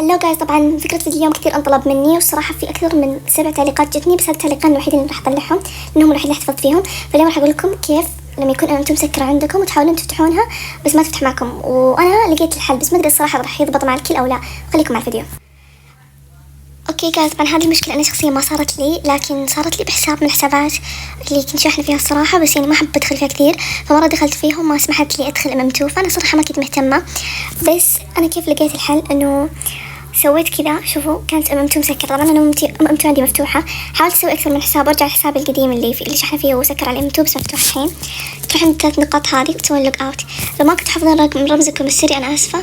هلو جايز، طبعا فكرة فيديو اليوم كثير انطلب مني، والصراحة في أكثر من 7 تعليقات جتني، بس هذه التعليقين الوحيدين اللي راح أطلعهم لأنهم الوحيد اللي احتفظت فيهم. فاليوم راح أقول لكم كيف لما يكون أنتم مسكرة عندكم وتحاولون تفتحونها بس ما تفتح معكم، وأنا لقيت الحل بس ما أدري الصراحة راح يضبط مع الكل أو لا. خليكم مع الفيديو. اوكي جايز، طبعا هذه المشكلة انا شخصيا ما صارت لي، لكن صارت لي بحساب من الحسابات اللي كنت شاحنة فيها الصراحة، بس يعني ما حب ادخل فيها كثير، فمرة دخلت فيهم ما سمحت لي ادخل ام2، فانا صراحة ما كنت مهتمة. بس انا كيف لقيت الحل انه سويت كذا. شوفوا، كانت ام2 مسكرة، طبعا انا ام2 عندي مفتوحة. حاولت اسوي اكثر من حساب وارجع الحساب القديم اللي شحنة فيه وسكر على ام2 بس مفتوح الحين. تروح عند 3 نقاط هذه وتسوون لوج اوت. لو ما كنت حافظين رمزكم السري انا اسفة،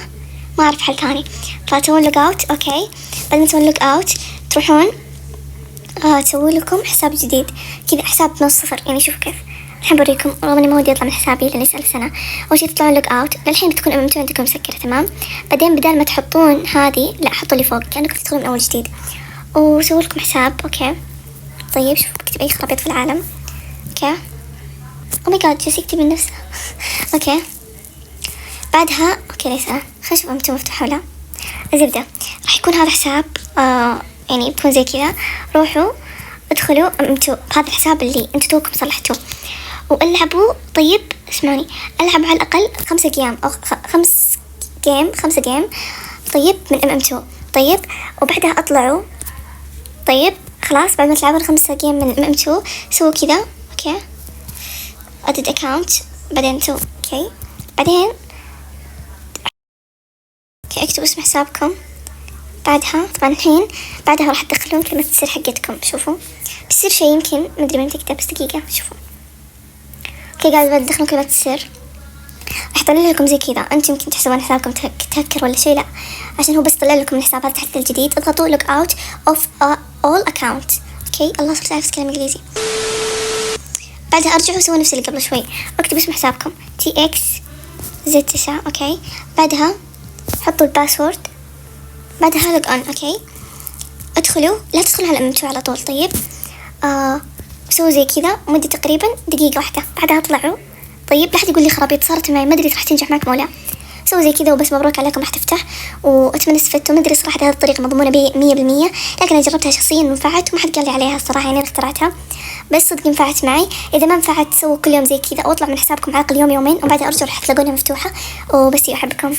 ما اعرف حل ثاني. فتسوون لوج اوت. اوكي، بعد ما تسوون لوج اوت تروحون تسوي لكم حساب جديد كذا، حساب من الصفر. يعني شوفوا كيف الحين بوريكم، رغم اني ما ودي اطلع من حسابي لاني سأل سنة. اول شي تطلعون لوج اوت، للحين بتكون ام2 عندكم مسكرة تمام. بعدين بدال ما تحطون هذه لا، حطوا اللي فوق كأنكم تدخلون من اول جديد وسووا لكم حساب. اوكي طيب، شوفوا بكتب اي خرابيط في العالم. اوكي، او ماي جاد جالس يكتب من نفسه. اوكي بعدها اوكي ليس خلينا نشوف ام2 مفتوحة ولا الزبدة. راح يكون هذا حساب يعني بتكون زي كذا. روحوا ادخلوا ام2 بهذا الحساب اللي انتوا توكم صلحتوه والعبوا. طيب اسمعوني، العبوا على الاقل 5 جيم او 5 جيم طيب من ام2. طيب وبعدها اطلعوا. طيب خلاص، بعد ما تلعبون 5 جيم من ام2 سووا كذا. اوكي ادد اكاونت، بعدين سووا اوكي، بعدين اكتبوا اسم حسابكم. بعدها طبعا الحين بعدها راح تدخلون كلمة السر حقتكم. شوفوا بيصير شيء يمكن مدري من تكتب، بس دقيقة شوفوا. اوكي قاعد بعد تدخلون كلمة السر راح يطلع لكم زي كذا. انتم يمكن تحسبون حسابكم تهكر ولا شيء، لا، عشان هو بس طلع لكم الحساب هذا تحت الجديد. اضغطوا لوج اوت اوف اول اكاونت. اوكي الله صرت اعرف كلام انجليزي. بعدها ارجعوا سووا نفس اللي قبل شوي، اكتبوا اسم حسابكم TXZ9. اوكي بعدها حطوا الباسورد، بعدها لوج اون. اوكي ادخلوا، لا تدخلوا على ام2 على طول. طيب سووا زي كذا مدة تقريبا دقيقة واحدة، بعدها طلعوا. طيب لا حد يقول لي خرابيط صارت معي، ما ادري راح تنجح معكم ولا. سووا زي كذا وبس، مبروك عليكم راح تفتح، واتمنى استفدتوا. ما ادري صراحة هذه الطريقة مضمونة 100%، لكن انا جربتها شخصيا ونفعت وما حد قال لي عليها الصراحة، يعني انا اخترعتها بس صدق نفعت معي. اذا ما نفعت سووا كل يوم زي كذا، او اطلع من حسابكم على الاقل يوم يومين وبعدها ارجعوا راح تلاقونها مفتوحة. وبس احبكم.